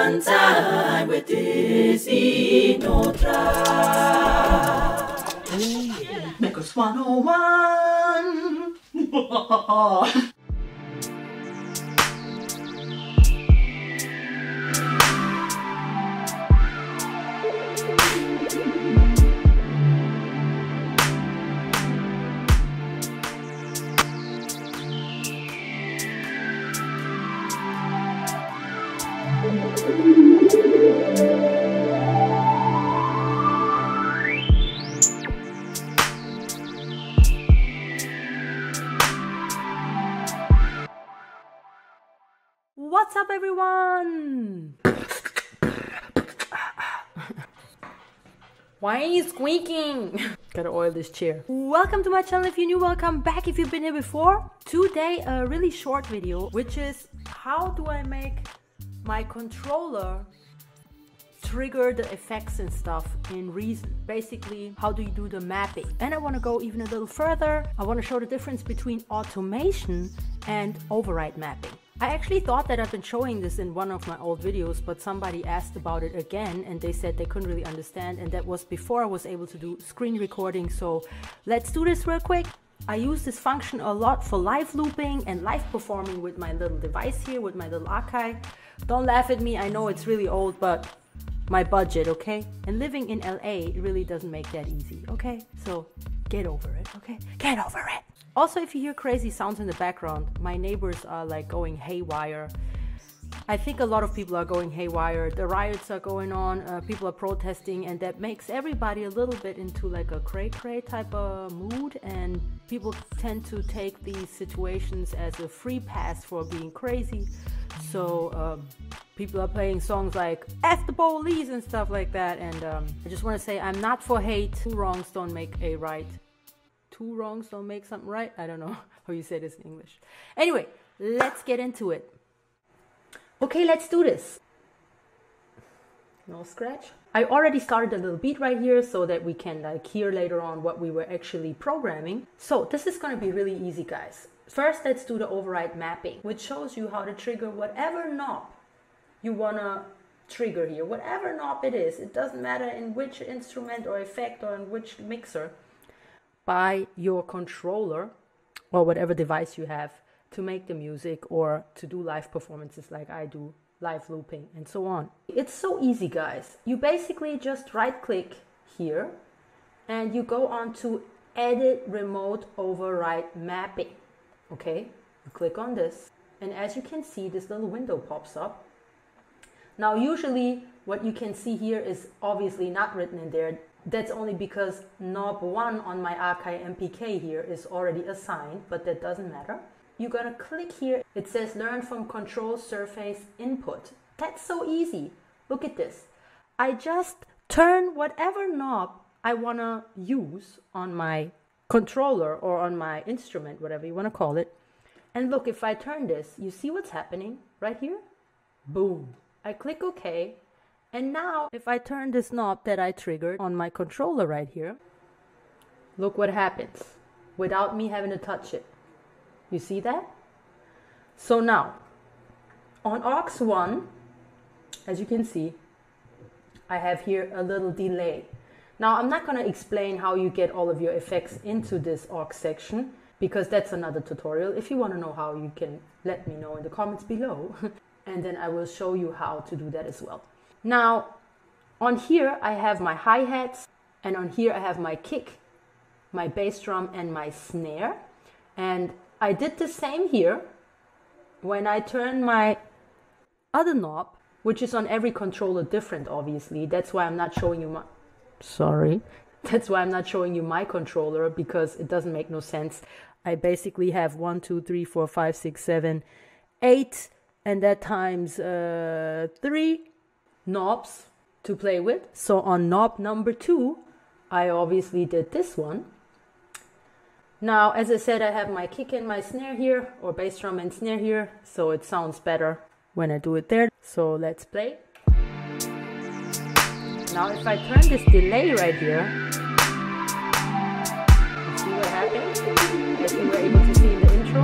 One time with DissiNotRA. Makers 101. What's up, everyone? Why are you squeaking? Gotta oil this chair. Welcome to my channel. If you're new, welcome back if you've been here before. Today a really short video, which is how do I make my controller trigger the effects and stuff in Reason. Basically, how do you do the mapping? And I want to go even a little further. I want to show the difference between automation and override mapping. I actually thought that I've been showing this in one of my old videos, but somebody asked about it again and they said they couldn't really understand, and that was before I was able to do screen recording. So let's do this real quick. I use this function a lot for live looping and live performing with my little device here, with my little archive. Don't laugh at me, I know it's really old, but my budget, okay? And living in LA really doesn't make that easy, okay? So get over it, okay? Get over it. Also, if you hear crazy sounds in the background, my neighbors are like going haywire. I think a lot of people are going haywire. The riots are going on, people are protesting, and that makes everybody a little bit into like a cray-cray type of mood, and people tend to take these situations as a free pass for being crazy. So people are playing songs like F the police and stuff like that, and I just want to say I'm not for hate. Two wrongs don't make a right. Two wrongs don't make something right. I don't know how you say this in English. Anyway, let's get into it. Okay, let's do this. No scratch. I already started a little beat right here so that we can like hear later on what we were actually programming. So this is going to be really easy, guys. First, let's do the override mapping, which shows you how to trigger whatever knob you want to trigger here. Whatever knob it is, it doesn't matter in which instrument or effect or in which mixer, by your controller or whatever device you have to make the music or to do live performances like I do, live looping and so on. It's so easy, guys. You basically just right click here and you go on to edit remote override mapping. Okay, you click on this, and as you can see, this little window pops up. Now usually what you can see here is obviously not written in there. That's only because knob 1 on my Archive MPK here is already assigned, but that doesn't matter. You're gonna click here. It says learn from control surface input. That's so easy. Look at this. I just turn whatever knob I wanna use on my controller or on my instrument, whatever you wanna call it. And look, if I turn this, you see what's happening right here? Boom. I click OK. And now, if I turn this knob that I triggered on my controller right here, look what happens without me having to touch it. You see that? So now, on aux 1, as you can see, I have here a little delay. Now, I'm not going to explain how you get all of your effects into this aux section, because that's another tutorial. If you want to know how, you can let me know in the comments below. And then I will show you how to do that as well. Now, on here I have my hi-hats, and on here I have my kick, my bass drum, and my snare. And I did the same here when I turn my other knob, which is on every controller different, obviously. That's why I'm not showing you my... That's why I'm not showing you my controller, because it doesn't make no sense. I basically have 1, 2, 3, 4, 5, 6, 7, 8, and that times 3 knobs to play with. So on knob number 2, I obviously did this one. Now, as I said, I have my kick and my snare here, or bass drum and snare here, so it sounds better when I do it there. So let's play. Now if I turn this delay right here, you see what happened? As you were able to see in the intro.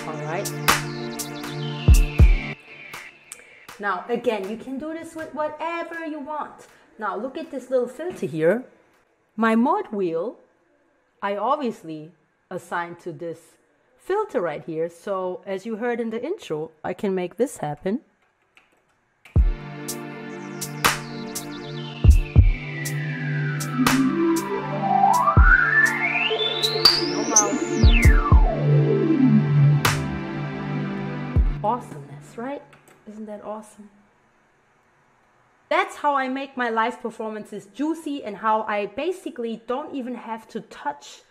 Alright. Now, again, you can do this with whatever you want. Now, look at this little filter here. My mod wheel, I obviously assigned to this filter right here. So, as you heard in the intro, I can make this happen. Awesomeness, right? Isn't that awesome? That's how I make my live performances juicy, and how I basically don't even have to touch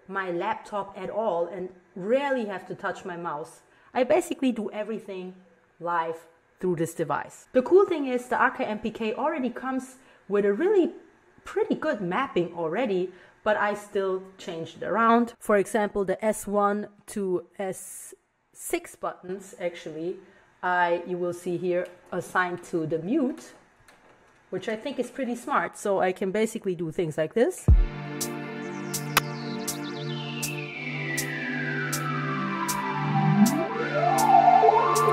my laptop at all and rarely have to touch my mouse. I basically do everything live through this device. The cool thing is the Arca MPK already comes with a really pretty good mapping already, but I still changed it around. For example, the S1 to S6 buttons, actually, you will see here assigned to the mute, which I think is pretty smart. So I can basically do things like this.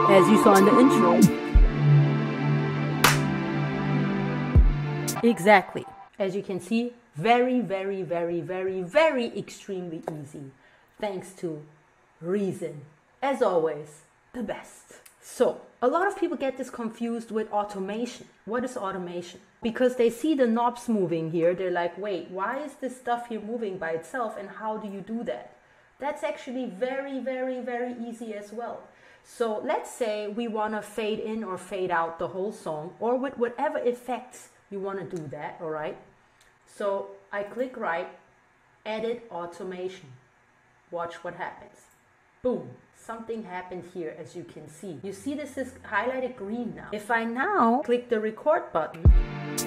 As you saw in the intro. Exactly. As you can see, very, very, very, very, very extremely easy. Thanks to Reason. As always, the best. So, a lot of people get this confused with automation. What is automation? Because they see the knobs moving here, they're like, wait, why is this stuff here moving by itself, and how do you do that? That's actually very, very, very easy as well. So let's say we want to fade in or fade out the whole song, or with whatever effects you want to do that, all right? So I click right, edit automation. Watch what happens. Boom, something happened here, as you can see. You see this is highlighted green now. If I now click the record button, it's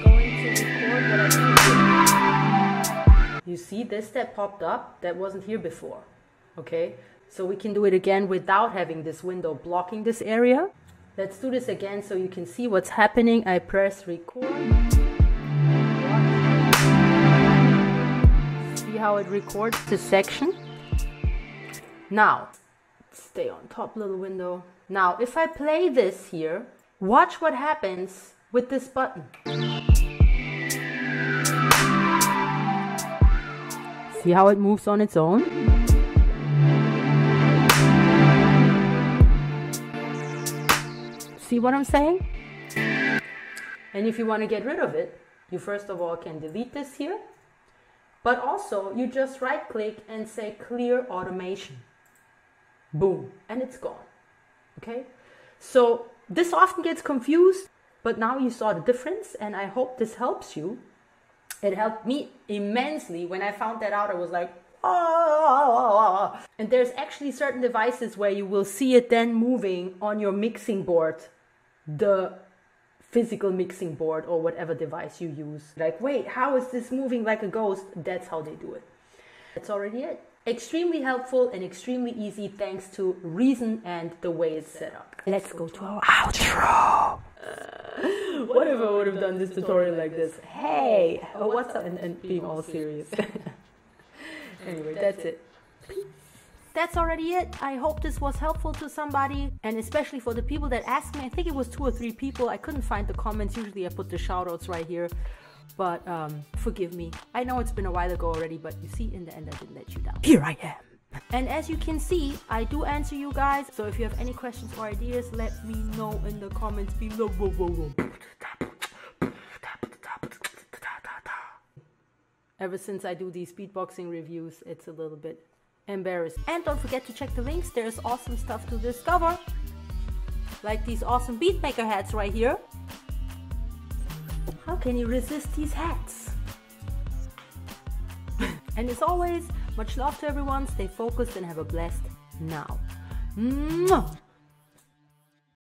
going to record what I do. You see this that popped up? That wasn't here before, okay? So we can do it again without having this window blocking this area. Let's do this again so you can see what's happening. I press record. See how it records the section? Now, stay on top, little window. Now, if I play this here, watch what happens with this button. See how it moves on its own? See what I'm saying? And if you want to get rid of it, you first of all can delete this here, but also you just right click and say clear automation. Boom, and it's gone. Okay? So this often gets confused, but now you saw the difference, and I hope this helps you. It helped me immensely. When I found that out, I was like, oh. And there's actually certain devices where you will see it then moving on your mixing board, the physical mixing board or whatever device you use. Like, wait, how is this moving like a ghost? That's how they do it. That's already it. Extremely helpful and extremely easy thanks to Reason and the way it's set up. Let's go to our outro. What if I would have done this tutorial like this? Hey, what's up? And being all serious. Anyway, that's it. That's already it. I hope this was helpful to somebody, and especially for the people that asked me. I think it was 2 or 3 people. I couldn't find the comments. Usually I put the shout outs right here, but forgive me. I know it's been a while ago already, but you see, in the end I didn't let you down. Here I am. And as you can see, I do answer you guys. So if you have any questions or ideas, let me know in the comments below. Ever since I do these beatboxing reviews, it's a little bit embarrassing. And don't forget to check the links. There's awesome stuff to discover, like these awesome beatmaker hats right here. How can you resist these hats? And as always, much love to everyone. Stay focused and have a blessed now. Mwah!